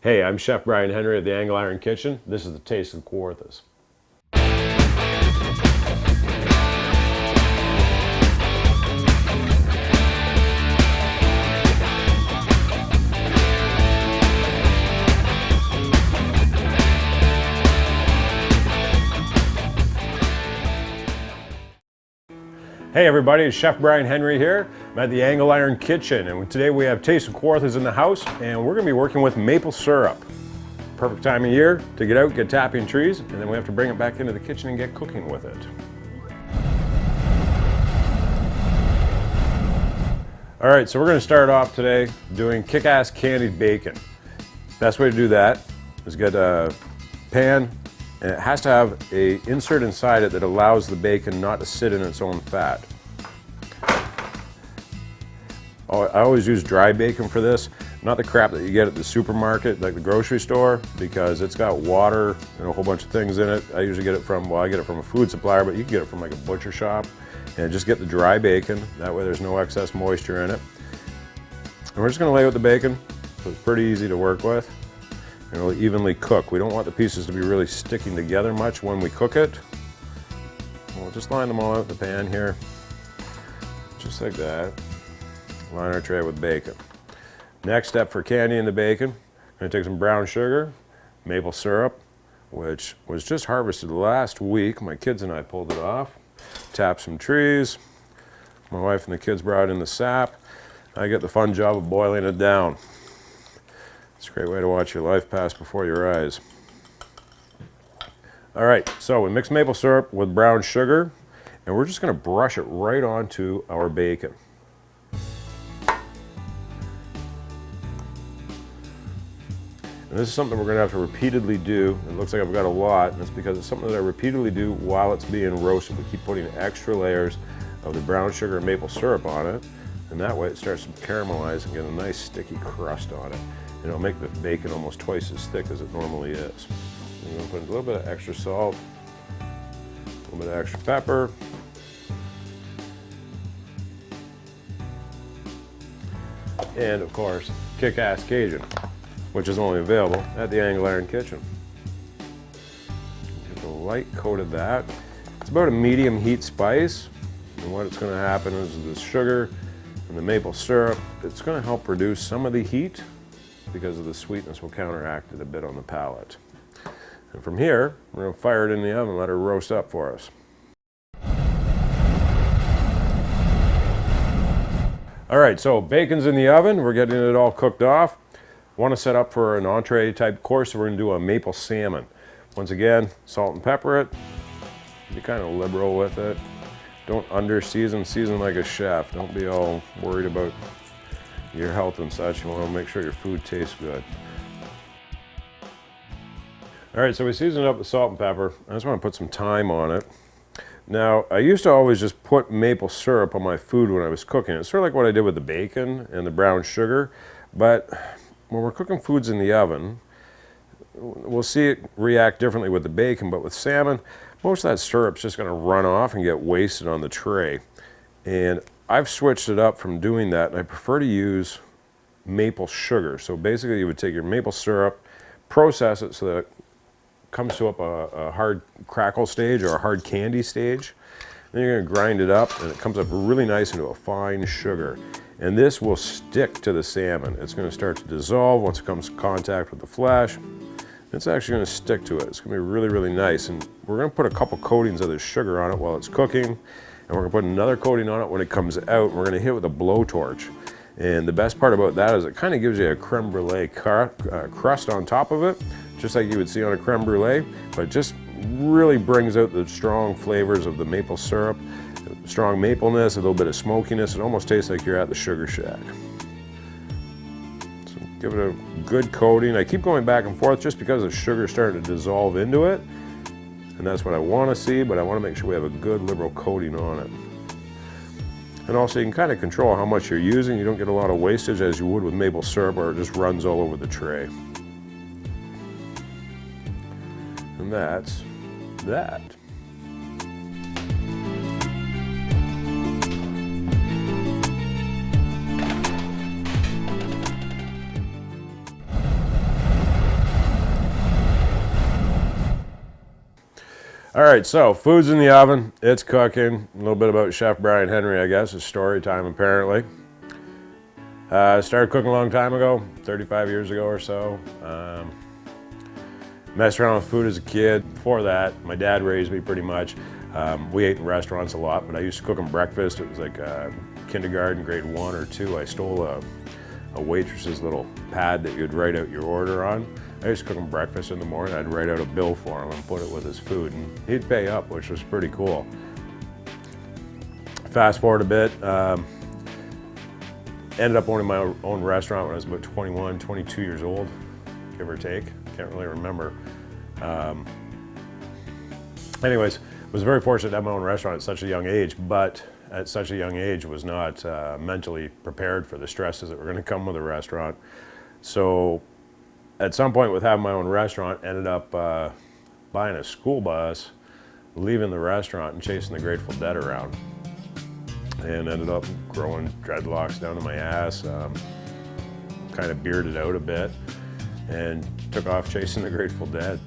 Hey, I'm Chef Brian Henry of the Angle Iron Kitchen. This is the Taste of Kawarthas. Hey everybody, it's Chef Brian Henry here. I'm at the Angle Iron Kitchen, and today we have Taste of Kawarthas in the house, and we're going to be working with maple syrup. Perfect time of year to get out, get tapping trees, and then we have to bring it back into the kitchen and get cooking with it. All right, so we're going to start off today doing kick-ass candied bacon. Best way to do that is get a pan, and it has to have an insert inside it that allows the bacon not to sit in its own fat. I always use dry bacon for this, not the crap that you get at the supermarket, like the grocery store, because it's got water and a whole bunch of things in it. I usually get it from, well, I get it from a food supplier, but you can get it from like a butcher shop. And just get the dry bacon, that way there's no excess moisture in it. And we're just gonna lay out the bacon, so it's pretty easy to work with. And it'll evenly cook. We don't want the pieces to be really sticking together much when we cook it. We'll just line them all out in the pan here, just like that. Line our tray with bacon. Next step for candying the bacon, I'm gonna take some brown sugar, maple syrup, which was just harvested last week. My kids and I pulled it off. Tap some trees. My wife and the kids brought in the sap. I get the fun job of boiling it down. It's a great way to watch your life pass before your eyes. All right, so we mix maple syrup with brown sugar, and we're just gonna brush it right onto our bacon. And this is something we're gonna have to repeatedly do. It looks like I've got a lot, and it's because it's something that I repeatedly do while it's being roasted. We keep putting extra layers of the brown sugar and maple syrup on it, and that way it starts to caramelize and get a nice sticky crust on it. And it'll make the bacon almost twice as thick as it normally is. I'm gonna put a little bit of extra salt, a little bit of extra pepper, and of course, kick-ass Cajun, which is only available at the Angle Iron Kitchen. Get a light coat of that. It's about a medium heat spice, and what it's gonna happen is the sugar and the maple syrup, it's gonna help reduce some of the heat because of the sweetness will counteract it a bit on the palate. And from here, we're gonna fire it in the oven and let it roast up for us. All right, so bacon's in the oven. We're getting it all cooked off. Want to set up for an entree type course, so we're going to do a maple salmon. Once again, salt and pepper it. Be kind of liberal with it. Don't under-season, season like a chef. Don't be all worried about your health and such. You want to make sure your food tastes good. All right, so we seasoned up with salt and pepper. I just want to put some thyme on it. Now, I used to always just put maple syrup on my food when I was cooking. It's sort of like what I did with the bacon and the brown sugar, but when we're cooking foods in the oven, we'll see it react differently with the bacon, but with salmon, most of that syrup's just gonna run off and get wasted on the tray. And I've switched it up from doing that, and I prefer to use maple sugar. So basically you would take your maple syrup, process it so that it comes to a hard crackle stage or a hard candy stage. Then you're gonna grind it up, and it comes up really nice into a fine sugar. And this will stick to the salmon. It's gonna start to dissolve once it comes in contact with the flesh. It's actually gonna stick to it. It's gonna be really, really nice. And we're gonna put a couple coatings of this sugar on it while it's cooking. And we're gonna put another coating on it when it comes out. And we're gonna hit it with a blowtorch. And the best part about that is it kind of gives you a creme brulee crust on top of it, just like you would see on a creme brulee, but just really brings out the strong flavors of the maple syrup. Strong mapleness, a little bit of smokiness. It almost tastes like you're at the Sugar Shack. So give it a good coating. I keep going back and forth just because the sugar's starting to dissolve into it. And that's what I want to see, but I want to make sure we have a good liberal coating on it. And also you can kind of control how much you're using. You don't get a lot of wastage as you would with maple syrup, where it just runs all over the tray. And that's that. All right, so food's in the oven. It's cooking. A little bit about Chef Brian Henry, I guess. It's story time, apparently. Started cooking a long time ago, 35 years ago or so. Messed around with food as a kid. Before that, my dad raised me pretty much. We ate in restaurants a lot, but I used to cook them breakfast. It was like kindergarten, grade 1 or 2. I stole a waitress's little pad that you'd write out your order on. I used to cook him breakfast in the morning. I'd write out a bill for him and put it with his food, and he'd pay up, which was pretty cool. Fast forward a bit, ended up owning my own restaurant when I was about 21, 22 years old, give or take. Can't really remember. Anyways, was very fortunate to have my own restaurant at such a young age, but at such a young age was not mentally prepared for the stresses that were going to come with a restaurant. So at some point with having my own restaurant, ended up buying a school bus, leaving the restaurant and chasing the Grateful Dead around. And ended up growing dreadlocks down to my ass, kind of bearded out a bit, and took off chasing the Grateful Dead.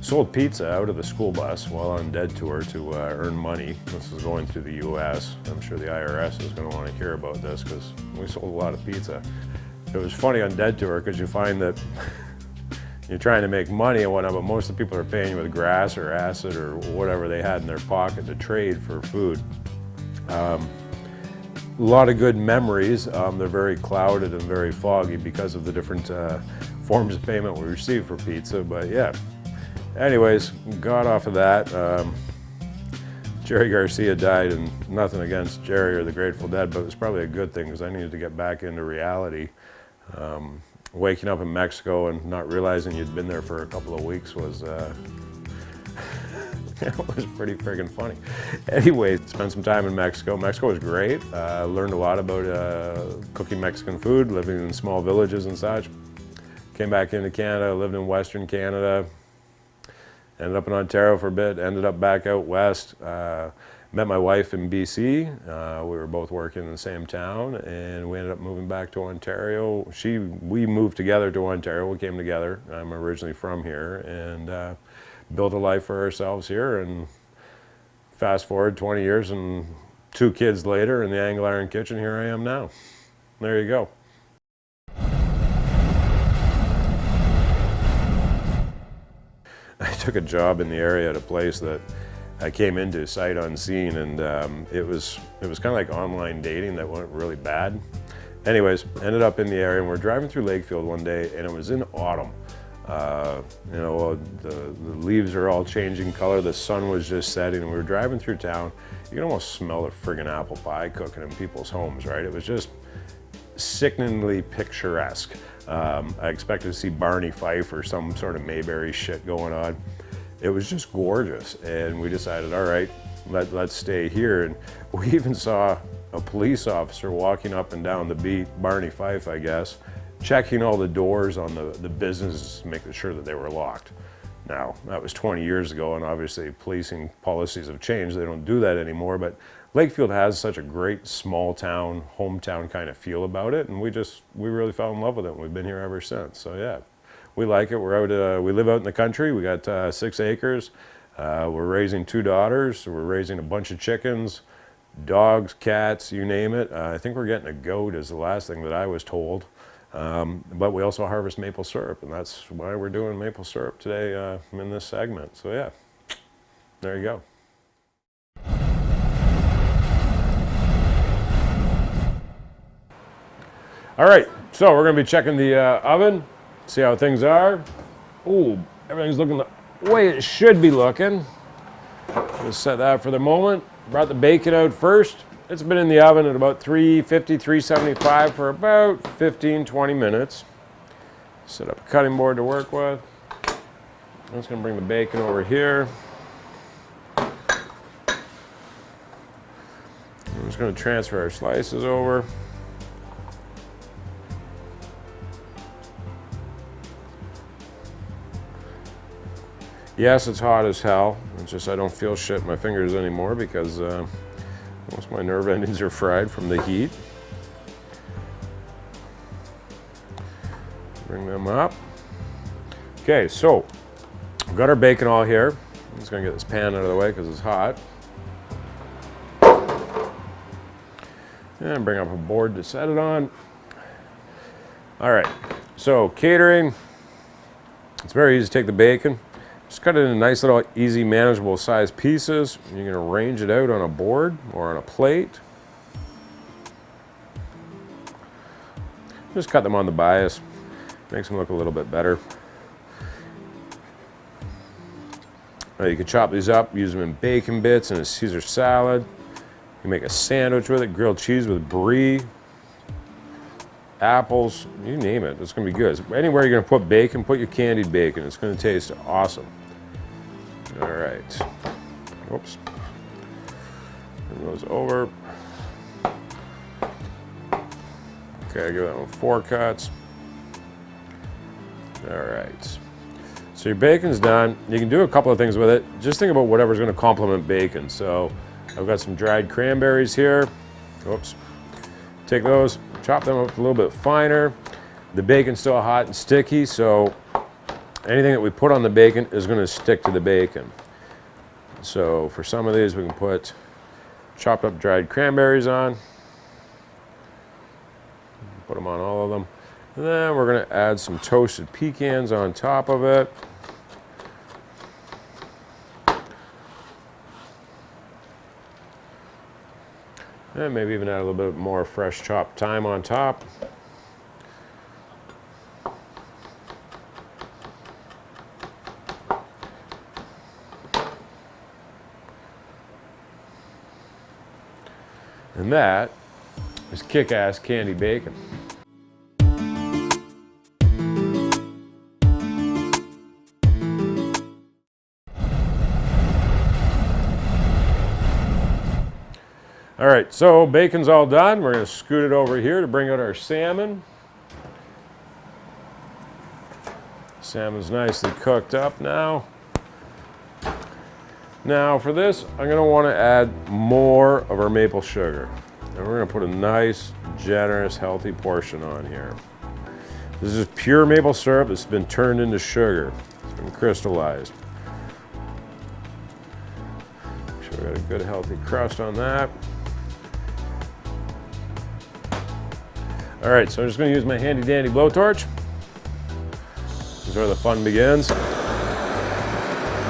Sold pizza out of the school bus while on Dead tour to earn money. This was going through the US. I'm sure the IRS is going to want to hear about this because we sold a lot of pizza. It was funny on Dead tour because you find that you're trying to make money and whatnot, but most of the people are paying you with grass or acid or whatever they had in their pocket to trade for food. A lot of good memories. They're very clouded and very foggy because of the different forms of payment we received for pizza, but yeah. Anyways, got off of that. Jerry Garcia died, and nothing against Jerry or the Grateful Dead, but it was probably a good thing because I needed to get back into reality. Waking up in Mexico and not realizing you'd been there for a couple of weeks was it was pretty friggin' funny. Anyway, spent some time in Mexico. Mexico was great. Learned a lot about cooking Mexican food, living in small villages and such. Came back into Canada, lived in Western Canada. Ended up in Ontario for a bit, ended up back out west. Met my wife in BC. We were both working in the same town, and we ended up moving back to Ontario. We moved together to Ontario. We came together. I'm originally from here, and built a life for ourselves here. And fast forward 20 years and 2 kids later in the Angle Iron Kitchen, here I am now. There you go. I took a job in the area at a place that I came into sight unseen, and it was kind of like online dating that went really bad. Anyways, ended up in the area, and we're driving through Lakefield one day, and it was in autumn. You know, the leaves are all changing color, the sun was just setting, and we were driving through town. You can almost smell the friggin' apple pie cooking in people's homes, right? It was just sickeningly picturesque. I expected to see Barney Fife or some sort of Mayberry shit going on. It was just gorgeous, and we decided, all right, let's stay here. And we even saw a police officer walking up and down the beat, Barney Fife, I guess, checking all the doors on the businesses, making sure that they were locked. Now, that was 20 years ago, and obviously policing policies have changed. They don't do that anymore, but Lakefield has such a great small town, hometown kind of feel about it, and we really fell in love with it, and we've been here ever since. So yeah, we like it. We're out, we live out in the country. We got 6 acres. We're raising 2 daughters. We're raising a bunch of chickens, dogs, cats, you name it. I think we're getting a goat is the last thing that I was told. But we also harvest maple syrup, and that's why we're doing maple syrup today in this segment. So yeah, there you go. All right, so we're gonna be checking the oven, see how things are. Ooh, everything's looking the way it should be looking. Just set that for the moment. Brought the bacon out first. It's been in the oven at about 350, 375 for about 15, 20 minutes. Set up a cutting board to work with. I'm just gonna bring the bacon over here. I'm just gonna transfer our slices over. Yes, it's hot as hell. It's just I don't feel shit in my fingers anymore because most of my nerve endings are fried from the heat. Bring them up. Okay, so We've got our bacon all here. I'm just gonna get this pan out of the way because it's hot. And bring up a board to set it on. All right, so catering, it's very easy to take the bacon, just cut it into nice little easy manageable size pieces. You're gonna arrange it out on a board or on a plate. Just cut them on the bias, makes them look a little bit better. You can chop these up, use them in bacon bits and a Caesar salad. You can make a sandwich with it, grilled cheese with brie, apples, you name it, it's gonna be good. Anywhere you're gonna put bacon, put your candied bacon. It's gonna taste awesome. All right, whoops. Bring those over. Okay, give that one 4 cuts. All right. So your bacon's done. You can do a couple of things with it. Just think about whatever's going to complement bacon. So I've got some dried cranberries here. Oops. Take those, chop them up a little bit finer. The bacon's still hot and sticky, so anything that we put on the bacon is going to stick to the bacon. So for some of these, we can put chopped up dried cranberries on. Put them on all of them. And then we're going to add some toasted pecans on top of it. And maybe even add a little bit more fresh chopped thyme on top. And that is kick-ass candy bacon. All right, so bacon's all done. We're gonna scoot it over here to bring out our salmon. Salmon's nicely cooked up now. Now for this, I'm gonna wanna add more of our maple sugar. And we're gonna put a nice, generous, healthy portion on here. This is pure maple syrup that's been turned into sugar. It's been crystallized. Make sure we got a good, healthy crust on that. All right, so I'm just gonna use my handy dandy blowtorch. This is where the fun begins. I'm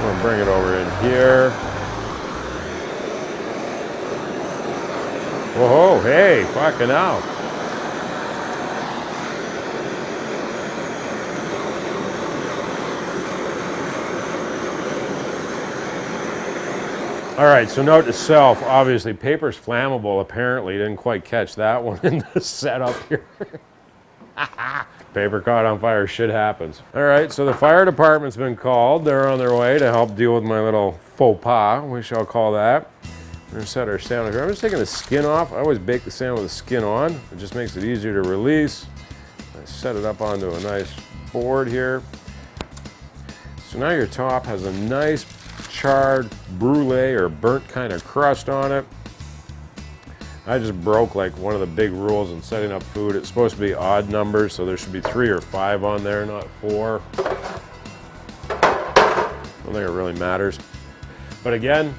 gonna bring it over in here. Whoa, hey, fucking hell. All right, so note to self, obviously paper's flammable. Apparently, didn't quite catch that one in the setup here. Paper caught on fire, shit happens. All right, so the fire department's been called. They're on their way to help deal with my little faux pas, we shall call that. We're gonna set our salmon here. I'm just taking the skin off. I always bake the salmon with the skin on. It just makes it easier to release. I set it up onto a nice board here. So now your top has a nice charred brulee or burnt kind of crust on it. I just broke like one of the big rules in setting up food. It's supposed to be odd numbers, so there should be 3 or 5 on there, not 4. I don't think it really matters. But again,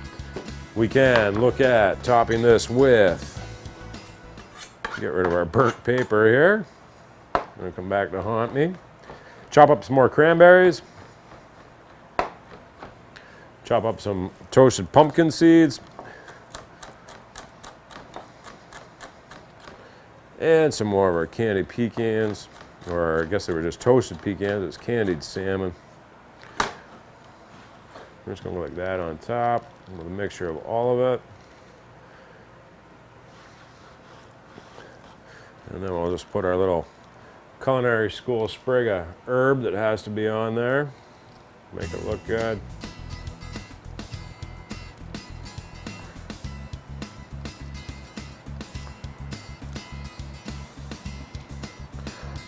we can look at topping this with, get rid of our burnt paper here. Gonna come back to haunt me. Chop up some more cranberries. Chop up some toasted pumpkin seeds. And some more of our candied pecans, or I guess they were just toasted pecans. It's candied salmon. I'm just gonna go like that on top with a mixture of all of it. And then we'll just put our little culinary school sprig of herb that has to be on there. Make it look good.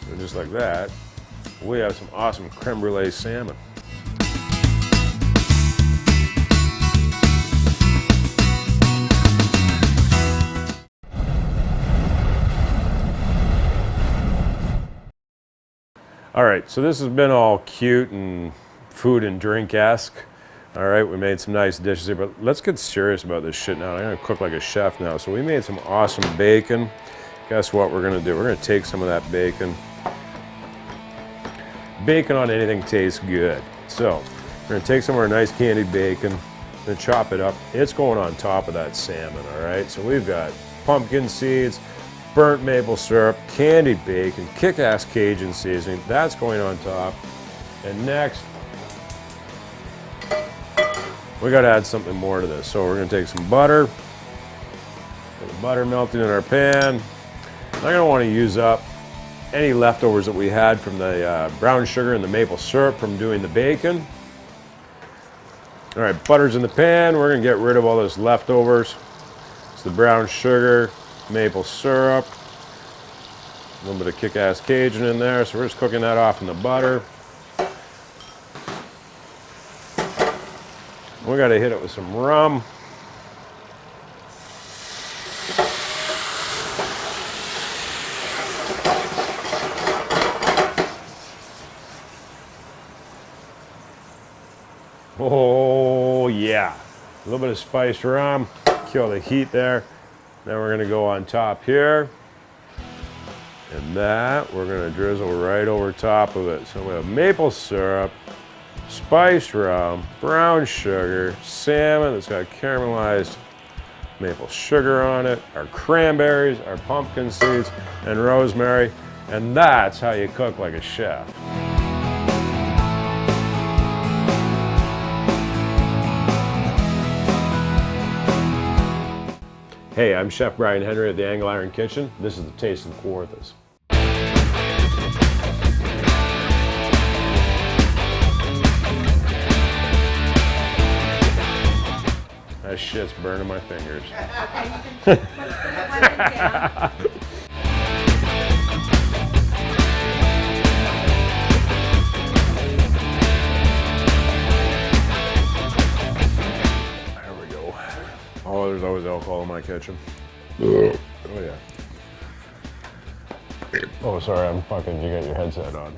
And just like that, we have some awesome creme brulee salmon. All right, so this has been all cute and food and drink-esque. All right, we made some nice dishes here, but let's get serious about this shit now. I'm gonna cook like a chef now. So we made some awesome bacon. Guess what we're gonna do? We're gonna take some of that bacon. Bacon on anything tastes good. So we're gonna take some of our nice candied bacon and chop it up. It's going on top of that salmon, all right? So we've got pumpkin seeds, burnt maple syrup, candied bacon, kick-ass Cajun seasoning. That's going on top. And next, we gotta add something more to this. So we're gonna take some butter, get the butter melting in our pan. I'm gonna wanna use up any leftovers that we had from the brown sugar and the maple syrup from doing the bacon. All right, butter's in the pan. We're gonna get rid of all those leftovers. It's the brown sugar, maple syrup, a little bit of kick-ass Cajun in there. So we're just cooking that off in the butter. We gotta hit it with some rum. Oh yeah, a little bit of spiced rum, kill the heat there. Then we're gonna go on top here. And that we're gonna drizzle right over top of it. So we have maple syrup, spiced rum, brown sugar, salmon that's got caramelized maple sugar on it, our cranberries, our pumpkin seeds, and rosemary. And that's how you cook like a chef. Hey, I'm Chef Brian Henry at the Angle Iron Kitchen. This is the Taste of Kawarthas. That shit's burning my fingers. Okay, you can put it down. Oh, there's always alcohol in my kitchen. Oh yeah. Oh, sorry, I'm fucking, you got your headset on.